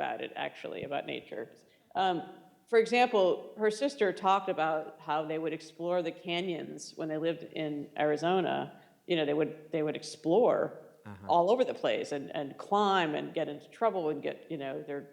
about it, actually, about nature. Um, for example, her sister talked about how they would explore the canyons when they lived in Arizona. They would explore Uh-huh. all over the place and climb and get into trouble and get, their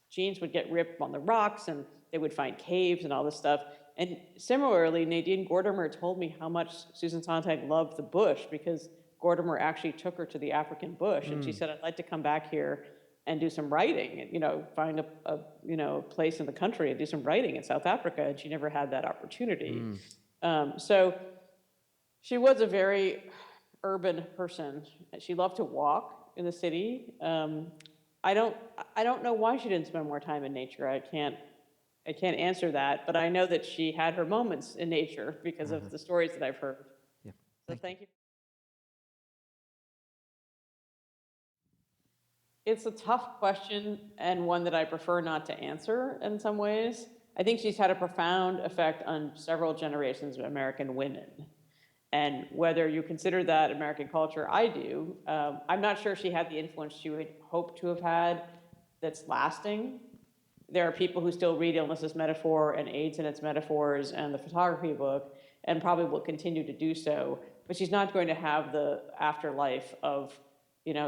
jeans would get ripped on the rocks and they would find caves and all this stuff. And similarly, Nadine Gordimer told me how much Susan Sontag loved the bush because Gordimer actually took her to the African bush. And she said, I'd like to come back here and do some writing, and, find a place in the country and do some writing in South Africa. And she never had that opportunity. So she was a very urban person. She loved to walk in the city. I don't, I don't know why she didn't spend more time in nature. I can't answer that, but I know that she had her moments in nature because Uh-huh. of the stories that I've heard. Yeah. So Thank you. thank you. It's a tough question and one that I prefer not to answer in some ways. I think she's had a profound effect on several generations of American women. And whether you consider that American culture, I do. I'm not sure she had the influence she would hope to have had that's lasting. There are people who still read Illness as Metaphor and AIDS and its Metaphors and the photography book, and probably will continue to do so. But she's not going to have the afterlife of,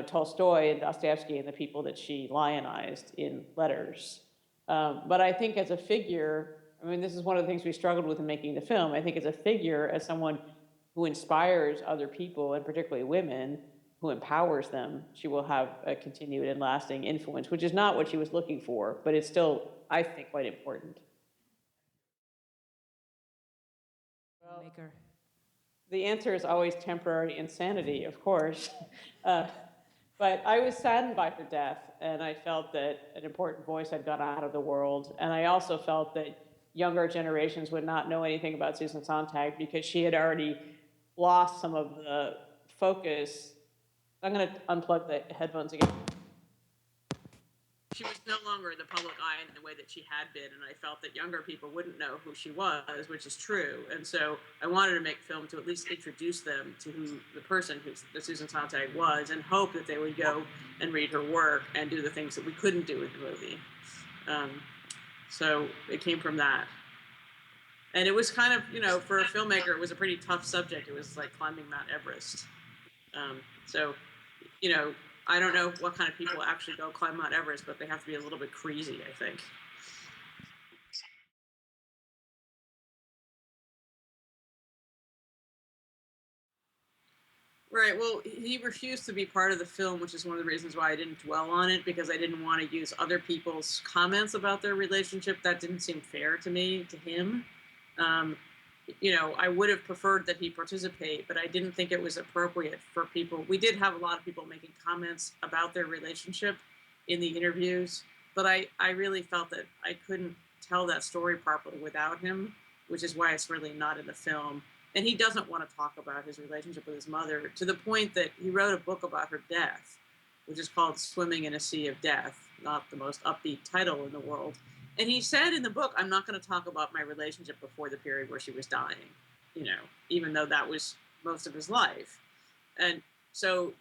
Tolstoy and Dostoevsky and the people that she lionized in letters. But I think as a figure, I mean, this is one of the things we struggled with in making the film. I think as a figure, as someone who inspires other people, and particularly women, who empowers them, she will have a continued and lasting influence, which is not what she was looking for, but it's still, I think, quite important. Well, Maker. the answer is always temporary insanity, of course. Uh, but I was saddened by her death, and I felt that an important voice had gone out of the world. And I also felt that younger generations would not know anything about Susan Sontag because she had already lost some of the focus. I'm going to unplug the headphones again. She was no longer in the public eye in the way that she had been, and I felt that younger people wouldn't know who she was, which is true. And so I wanted to make film to at least introduce them to who the person that Susan Sontag was, and hope that they would go and read her work and do the things that we couldn't do in the movie. So it came from that. And it was kind of, for a filmmaker, it was a pretty tough subject. It was like climbing Mount Everest. So, I don't know what kind of people actually go climb Mount Everest, but they have to be a little bit crazy, I think. Right. Well, he refused to be part of the film, which is one of the reasons why I didn't dwell on it, because I didn't want to use other people's comments about their relationship. That didn't seem fair to me, to him. Um, I would have preferred that he participate, but I didn't think it was appropriate for people. We did have a lot of people making comments about their relationship in the interviews, but I really felt that I couldn't tell that story properly without him, which is why it's really not in the film. And he doesn't want to talk about his relationship with his mother, to the point that he wrote a book about her death, which is called Swimming in a Sea of Death, not the most upbeat title in the world. And he said in the book, I'm not going to talk about my relationship before the period where she was dying, even though that was most of his life. And so,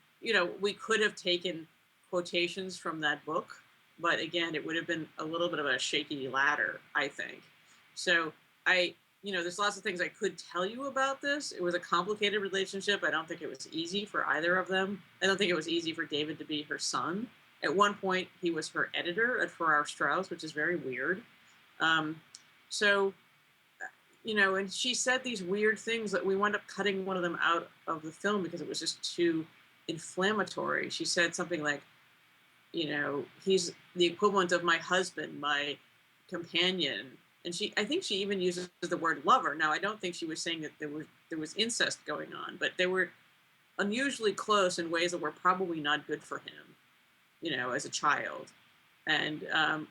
we could have taken quotations from that book, but again, it would have been a little bit of a shaky ladder, I think. So there's lots of things I could tell you about this. It was a complicated relationship. I don't think it was easy for either of them. I don't think it was easy for David to be her son. At one point, he was her editor at 4 Hour Strauss, which is very weird. And she said these weird things that we wound up cutting one of them out of the film because it was just too inflammatory. She said something like, he's the equivalent of my husband, my companion. And I think she even uses the word lover. Now, I don't think she was saying that there was incest going on, but they were unusually close in ways that were probably not good for him, as a child. And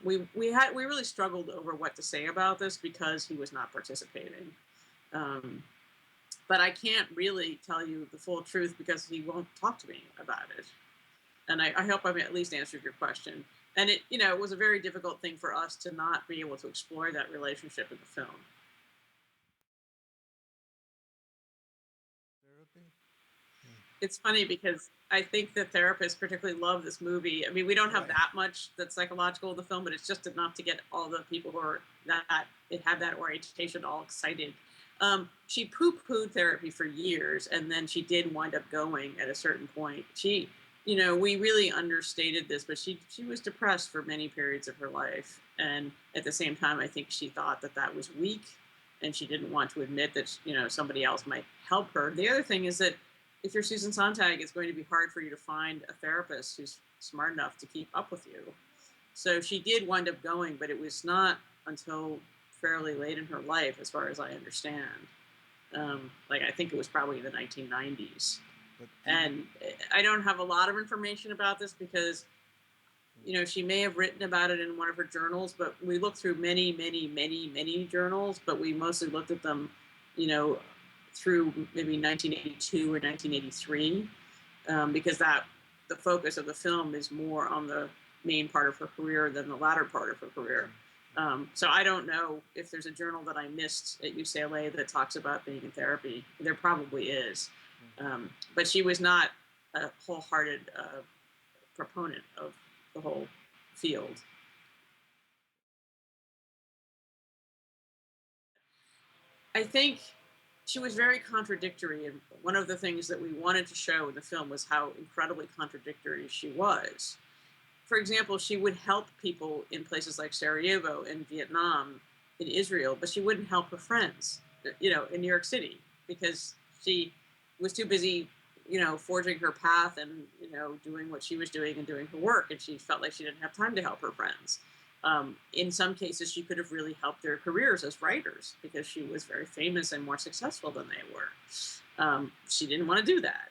we really struggled over what to say about this because he was not participating. But I can't really tell you the full truth because he won't talk to me about it. And I hope I've at least answered your question. And it was a very difficult thing for us to not be able to explore that relationship in the film. It's funny because I think the therapists particularly love this movie. I mean, we don't have Right. that much that's psychological in the film, but it's just enough to get all the people who are that it have that orientation all excited. She poo-pooed therapy for years, and then she did wind up going at a certain point. We really understated this, but she was depressed for many periods of her life, and at the same time, I think she thought that that was weak, and she didn't want to admit that somebody else might help her. The other thing is that if you're Susan Sontag, it's going to be hard for you to find a therapist who's smart enough to keep up with you. So she did wind up going, but it was not until fairly late in her life, as far as I understand. Like I think it was probably the 1990s. But even And I don't have a lot of information about this because she may have written about it in one of her journals, but we looked through many, many, many, many journals, but we mostly looked at them, you know, through maybe 1982 or 1983, because the focus of the film is more on the main part of her career than the latter part of her career. So I don't know if there's a journal that I missed at UCLA that talks about being in therapy. There probably is, but she was not a wholehearted proponent of the whole field. I think she was very contradictory, and one of the things that we wanted to show in the film was how incredibly contradictory she was. For example, she would help people in places like Sarajevo, in Vietnam, in Israel, but she wouldn't help her friends, in New York City, because she was too busy, forging her path and, doing what she was doing and doing her work. And she felt like she didn't have time to help her friends. In some cases, she could have really helped their careers as writers because she was very famous and more successful than they were. She didn't want to do that.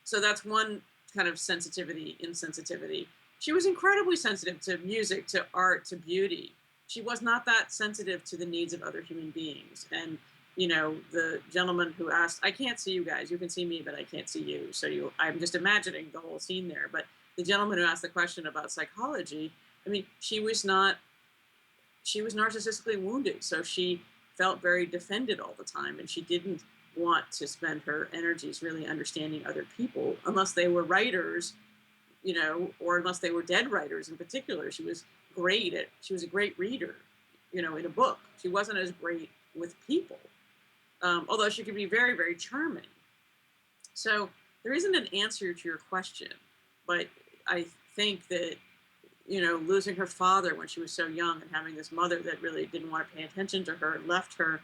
So that's one kind of insensitivity. She was incredibly sensitive to music, to art, to beauty. She was not that sensitive to the needs of other human beings. And, the gentleman who asked, I can't see you guys. You can see me, but I can't see you. So I'm just imagining the whole scene there. But the gentleman who asked the question about psychology, I mean, she was narcissistically wounded. So she felt very defended all the time. And she didn't want to spend her energies really understanding other people unless they were writers, or unless they were dead writers in particular. She was a great reader, in a book. She wasn't as great with people, although she could be very, very charming. So there isn't an answer to your question, but I think that, losing her father when she was so young and having this mother that really didn't want to pay attention to her left her,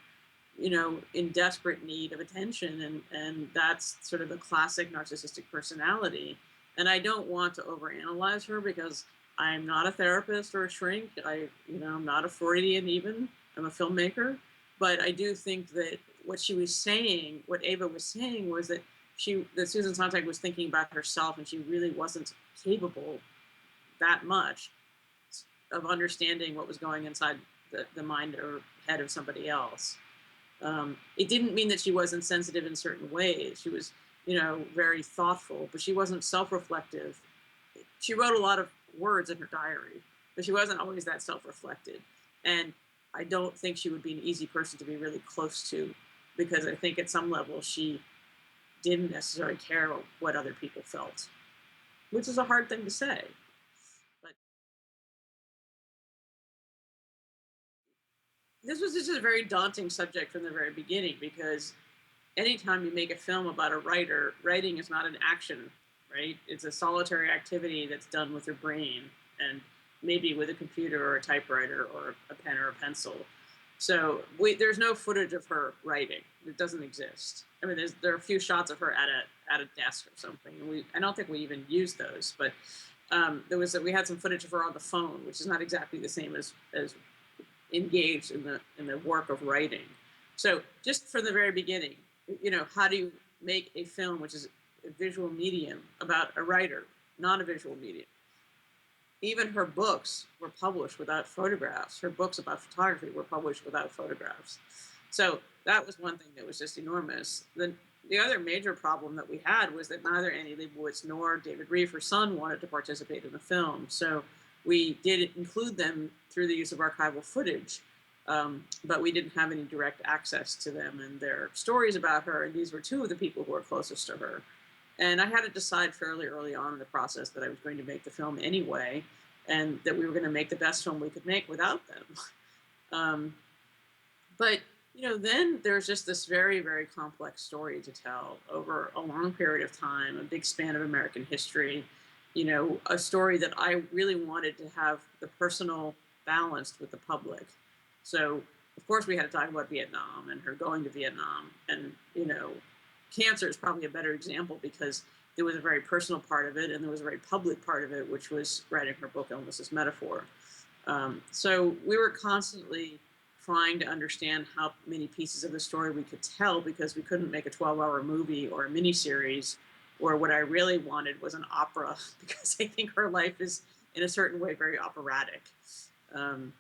in desperate need of attention. And that's sort of the classic narcissistic personality. And I don't want to overanalyze her because I'm not a therapist or a shrink. I'm not a Freudian even. I'm a filmmaker. But I do think that what Ava was saying was that Susan Sontag was thinking about herself, and she really wasn't capable that much of understanding what was going inside the mind or head of somebody else. It didn't mean that she wasn't sensitive in certain ways. She was, very thoughtful, but she wasn't self-reflective. She wrote a lot of words in her diary, but she wasn't always that self-reflected. And I don't think she would be an easy person to be really close to, because I think at some level she didn't necessarily care what other people felt, which is a hard thing to say. But this was just a very daunting subject from the very beginning, because anytime you make a film about a writer, writing is not an action, right? It's a solitary activity that's done with your brain and maybe with a computer or a typewriter or a pen or a pencil. So there's no footage of her writing. It doesn't exist. I mean, there are a few shots of her at a desk or something. And I don't think we even used those, but we had some footage of her on the phone, which is not exactly the same as engaged in the work of writing. So just from the very beginning, how do you make a film which is a visual medium about a writer, not a visual medium? Even her books were published without photographs. Her books about photography were published without photographs. So that was one thing that was just enormous. The other major problem that we had was that neither Annie Leibovitz nor David Reef, her son, wanted to participate in the film. So we did include them through the use of archival footage, but we didn't have any direct access to them and their stories about her. And these were two of the people who were closest to her. And I had to decide fairly early on in the process that I was going to make the film anyway, and that we were going to make the best film we could make without them. Um, but then there's just this very, very complex story to tell over a long period of time, a big span of American history. A story that I really wanted to have the personal balanced with the public. So, of course, we had to talk about Vietnam and her going to Vietnam, and cancer is probably a better example because there was a very personal part of it, and there was a very public part of it, which was writing her book "Illness as Metaphor." So we were constantly trying to understand how many pieces of the story we could tell because we couldn't make a 12-hour movie or a miniseries, or what I really wanted was an opera because I think her life is in a certain way very operatic. Um,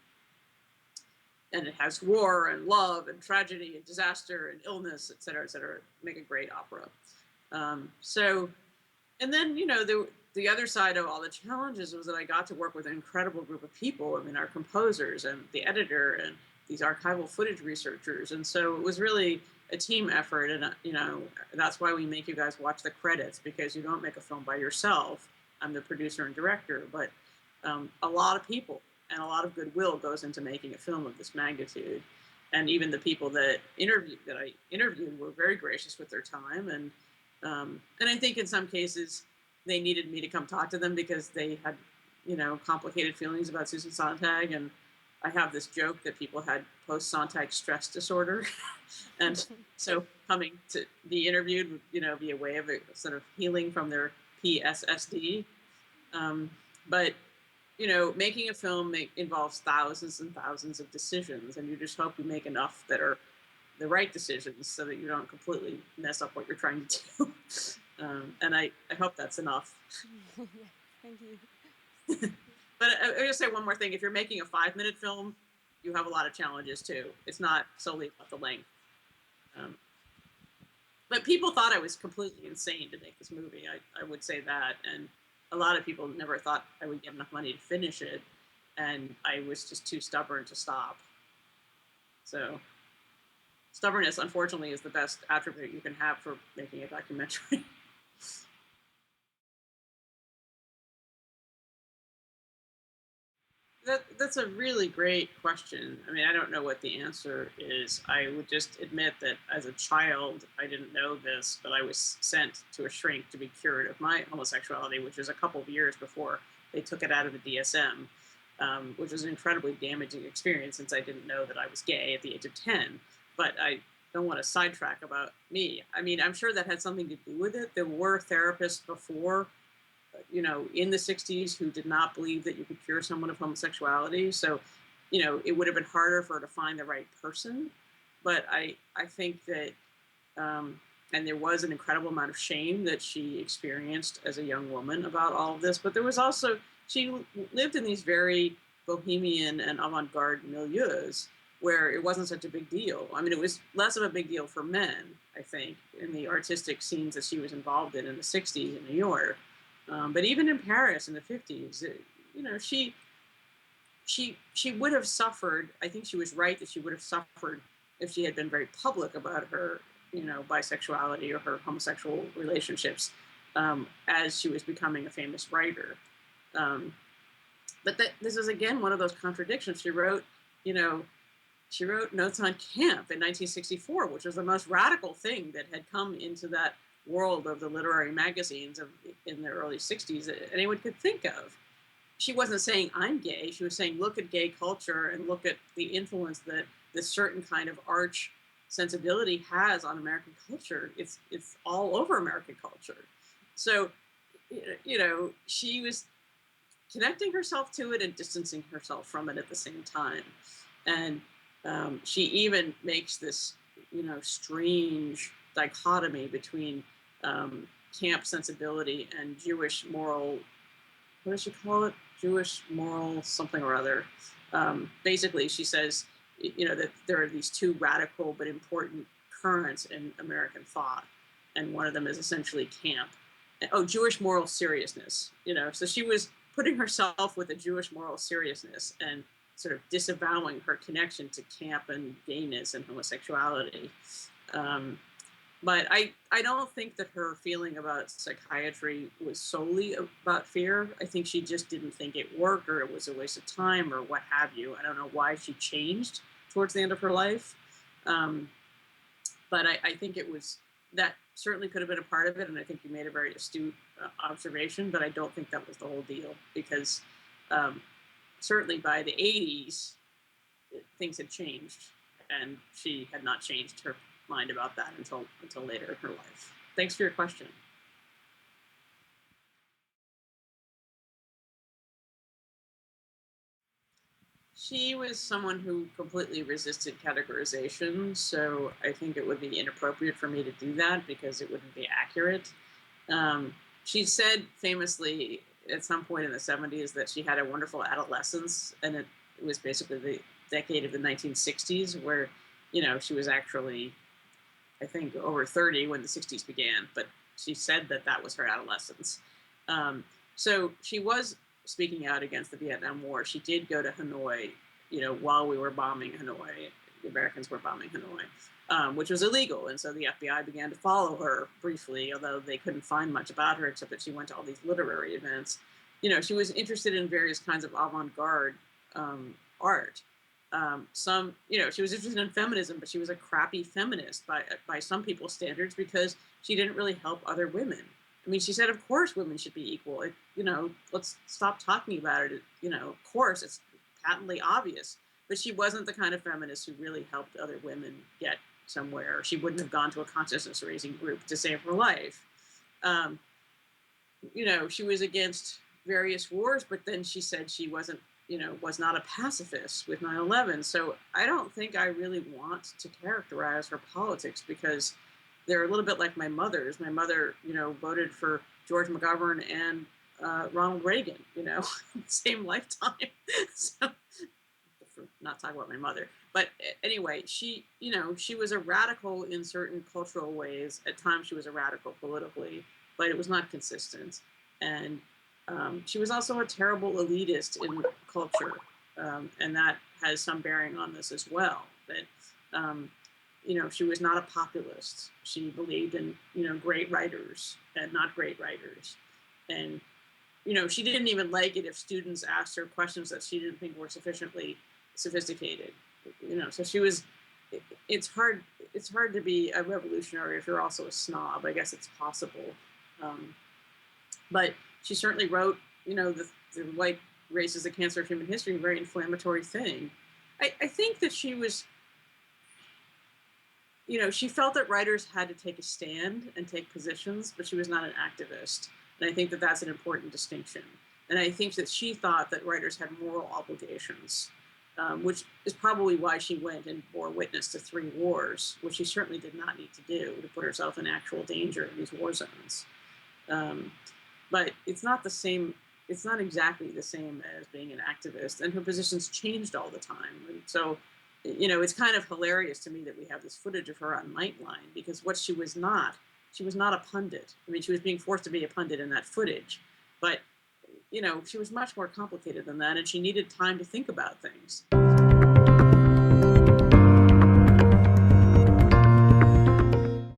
and it has war and love and tragedy and disaster and illness, et cetera, make a great opera. So, and then, the other side of all the challenges was that I got to work with an incredible group of people. I mean, our composers and the editor and these archival footage researchers. And so it was really a team effort. And, that's why we make you guys watch the credits, because you don't make a film by yourself. I'm the producer and director, but a lot of people and a lot of goodwill goes into making a film of this magnitude. And even the people that I interviewed were very gracious with their time. And I think in some cases, they needed me to come talk to them because they had, complicated feelings about Susan Sontag. And I have this joke that people had post-Sontag stress disorder. And so coming to be interviewed would, be a way of sort of healing from their PSSD. But, making a film involves thousands and thousands of decisions. And you just hope you make enough that are the right decisions so that you don't completely mess up what you're trying to do. And I hope that's enough. Yeah, thank you. But I'll just say one more thing. If you're making a 5-minute film, you have a lot of challenges too. It's not solely about the length. But people thought I was completely insane to make this movie. I would say that. And a lot of people never thought I would get enough money to finish it. And I was just too stubborn to stop. So stubbornness, unfortunately, is the best attribute you can have for making a documentary. That's a really great question. I mean, I don't know what the answer is. I would just admit that as a child, I didn't know this, but I was sent to a shrink to be cured of my homosexuality, which was a couple of years before they took it out of the DSM, which was an incredibly damaging experience since I didn't know that I was gay at the age of 10. But I don't want to sidetrack about me. I mean, I'm sure that had something to do with it. There were therapists before in the 60s who did not believe that you could cure someone of homosexuality. So, it would have been harder for her to find the right person. But I think that, and there was an incredible amount of shame that she experienced as a young woman about all of this. But there was also, she lived in these very bohemian and avant-garde milieus where it wasn't such a big deal. I mean, it was less of a big deal for men, I think, in the artistic scenes that she was involved in the 60s in New York. But even in Paris in the 50s, she would have suffered. I think she was right that she would have suffered if she had been very public about her, bisexuality or her homosexual relationships as she was becoming a famous writer. But this is again one of those contradictions. She wrote Notes on Camp in 1964, which was the most radical thing that had come into that world of the literary magazines in the early 60s that anyone could think of. She wasn't saying I'm gay. She was saying look at gay culture and look at the influence that this certain kind of arch sensibility has on American culture. It's all over American culture. So, she was connecting herself to it and distancing herself from it at the same time. And she even makes this, strange dichotomy between camp sensibility and Jewish moral, what does she call it? Jewish moral something or other. Basically, she says, that there are these two radical but important currents in American thought. And one of them is essentially camp. Oh, Jewish moral seriousness, So she was putting herself with a Jewish moral seriousness and sort of disavowing her connection to camp and gayness and homosexuality. But I don't think that her feeling about psychiatry was solely about fear. I think she just didn't think it worked, or it was a waste of time, or what have you. I don't know why she changed towards the end of her life. Um, but I think it was that certainly could have been a part of it. And I think you made a very astute observation, but I don't think that was the whole deal because um, certainly by the 80s, things had changed, and she had not changed her mind about that until later in her life. Thanks for your question. She was someone who completely resisted categorization, so I think it would be inappropriate for me to do that because it wouldn't be accurate. She said famously at some point in the 70s that she had a wonderful adolescence, and it was basically the decade of the 1960s where, she was actually, I think, over 30 when the 60s began, but she said that that was her adolescence. Um, so she was speaking out against the Vietnam War. She did go to Hanoi, while we were bombing Hanoi, the Americans were bombing Hanoi, which was illegal. And so the FBI began to follow her briefly, although they couldn't find much about her except that she went to all these literary events. She was interested in various kinds of avant-garde art. She was interested in feminism, but she was a crappy feminist by some people's standards because she didn't really help other women. I mean, she said, of course, women should be equal. Let's stop talking about it. Of course, it's patently obvious. But she wasn't the kind of feminist who really helped other women get somewhere. She wouldn't have gone to a consciousness raising group to save her life. Um, she was against various wars, but then she said she was not a pacifist with 9/11. So I don't think I really want to characterize her politics because they're a little bit like my mother's. My mother, voted for George McGovern and Ronald Reagan, same lifetime. So, for not talking about my mother. But anyway, she was a radical in certain cultural ways. At times, she was a radical politically, but it was not consistent. And she was also a terrible elitist in culture, and that has some bearing on this as well. That she was not a populist. She believed in great writers and not great writers, and she didn't even like it if students asked her questions that she didn't think were sufficiently sophisticated. So she was. It's hard. It's hard to be a revolutionary if you're also a snob. I guess it's possible, but she certainly wrote. The white race is the cancer of human history, a very inflammatory thing. I think that she was. She felt that writers had to take a stand and take positions, but she was not an activist. And I think that that's an important distinction. And I think that she thought that writers had moral obligations, which is probably why she went and bore witness to 3 wars, which she certainly did not need to do to put herself in actual danger in these war zones. But it's not the same. It's not exactly the same as being an activist, and her positions changed all the time. And so, it's kind of hilarious to me that we have this footage of her on Nightline because what she was not a pundit. I mean, she was being forced to be a pundit in that footage, but she was much more complicated than that, and she needed time to think about things.